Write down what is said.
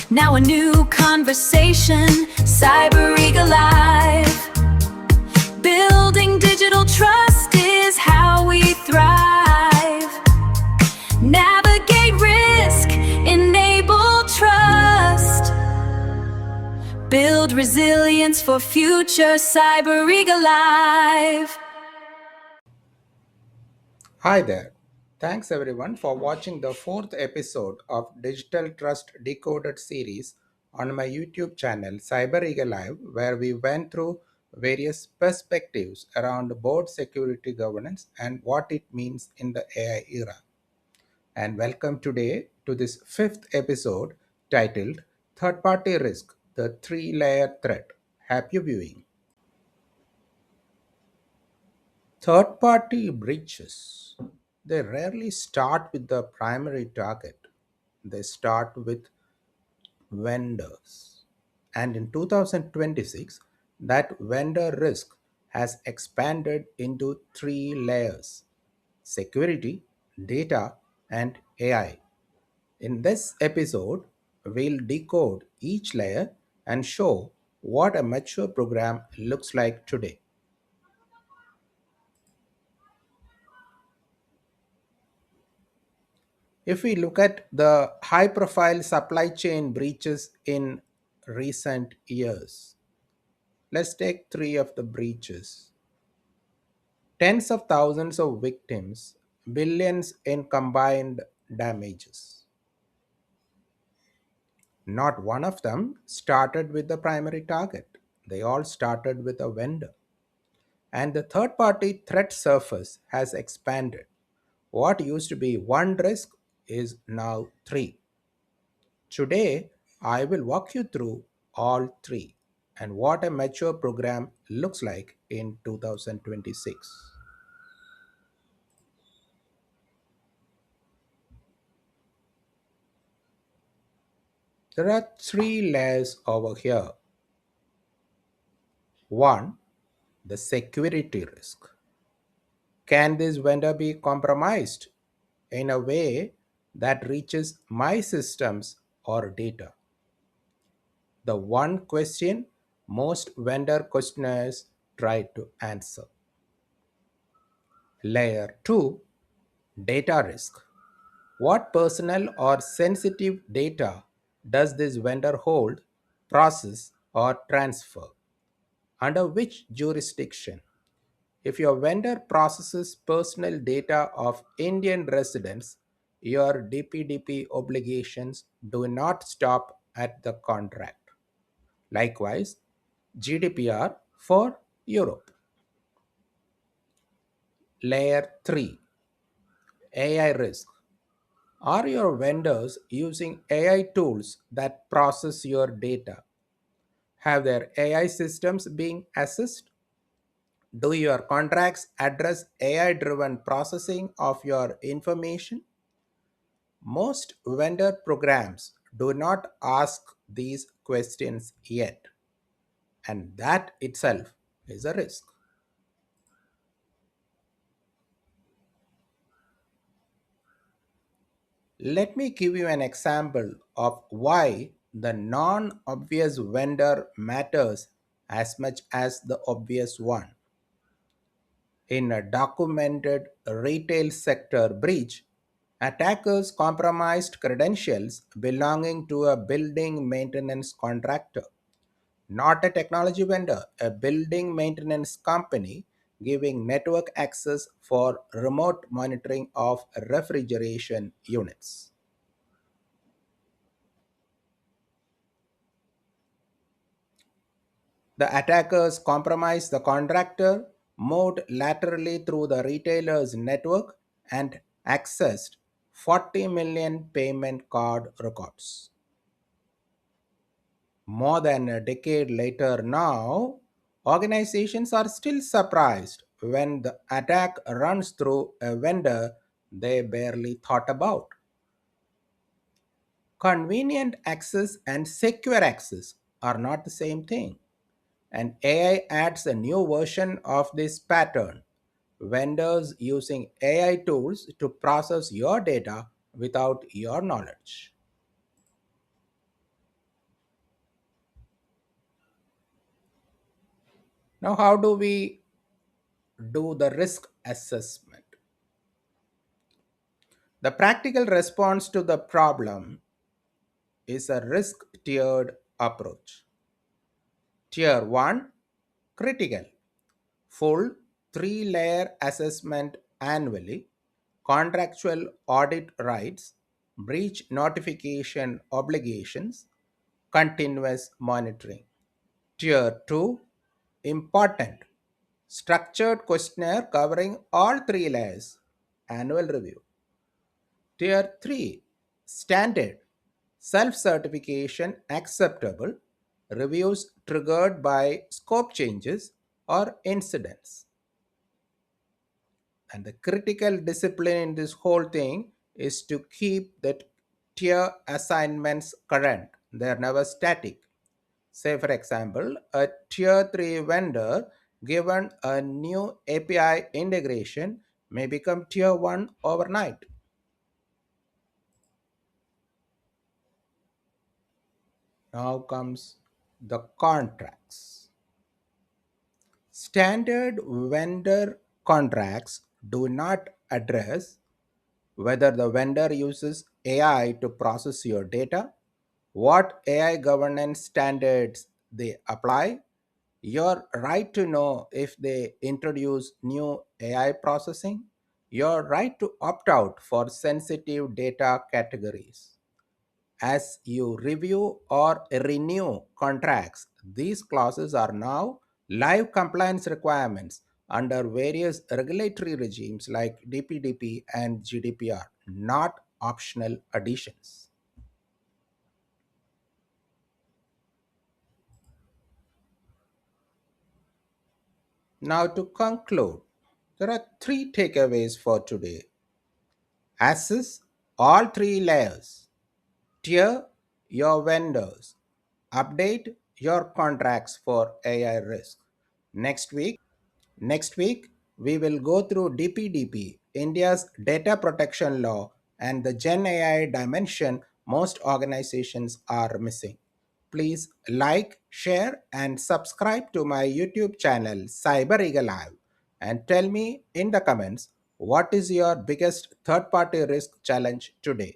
Now a new conversation, Cyberegalive. Building digital trust is how we thrive. Navigate risk, enable trust. Build resilience for future Cyberegalive. Hi there. Thanks everyone for watching the fourth episode of Digital Trust Decoded series on my YouTube channel Cyberegalive, where we went through various perspectives around board security governance and what it means in the AI era. And welcome today to this fifth episode titled Third Party Risk, the Three-Layer Threat. Happy viewing. Third party breaches, they rarely start with the primary target. They start with vendors. And in 2026, that vendor risk has expanded into three layers: security, data, and AI. In this episode, we'll decode each layer and show what a mature program looks like today. If we look at the high profile supply chain breaches in recent years, let's take three of the breaches. Tens of thousands of victims, billions in combined damages. Not one of them started with the primary target, they all started with a vendor. And the third party threat surface has expanded. What used to be one risk is now three. Today, I will walk you through all three and what a mature program looks like in 2026. There are three layers over here. One, the security risk. Can this vendor be compromised in a way that reaches my systems or data? The one question most vendor questioners try to answer. Layer 2, data risk. What personal or sensitive data does this vendor hold, process, or transfer? Under which jurisdiction? If your vendor processes personal data of Indian residents, your DPDP obligations do not stop at the contract. Likewise, GDPR for Europe. Layer 3, AI risk. Are your vendors using AI tools that process your data? Have their AI systems being assessed? Do your contracts address AI driven processing of your information? Most vendor programs do not ask these questions yet, and that itself is a risk. Let me give you an example of why the non obvious vendor matters as much as the obvious one. In a documented retail sector breach, attackers compromised credentials belonging to a building maintenance contractor, not a technology vendor, a building maintenance company giving network access for remote monitoring of refrigeration units. The attackers compromised the contractor, moved laterally through the retailer's network, and accessed 40 million payment card records. More than a decade later now, organizations are still surprised when the attack runs through a vendor they barely thought about. Convenient access and secure access are not the same thing. And AI adds a new version of this pattern. Vendors using AI tools to process your data without your knowledge. Now, how do we do the risk assessment? The practical response to the problem is a risk tiered approach. Tier 1, critical, full 3-layer assessment annually, contractual audit rights, breach notification obligations, continuous monitoring. Tier 2, important, structured questionnaire covering all 3 layers, annual review. Tier 3, standard, self certification acceptable, reviews triggered by scope changes or incidents. And the critical discipline in this whole thing is to keep that tier assignments current. They're never static. Say, for example, a tier 3 vendor given a new API integration may become tier 1 overnight. Now comes the contracts. Standard vendor contracts do not address whether the vendor uses AI to process your data, what AI governance standards they apply, your right to know if they introduce new AI processing, your right to opt out for sensitive data categories. As you review or renew contracts, these clauses are now live compliance requirements under various regulatory regimes like DPDP and GDPR, not optional additions. Now, to conclude, there are three takeaways for today. Assess all 3 layers, tier your vendors, update your contracts for AI risk. Next week, Next week, we will go through DPDP, India's data protection law, and the Gen AI dimension most organizations are missing. Please like, share, and subscribe to my YouTube channel, Cyberegalive, and tell me in the comments what is your biggest third party risk challenge today.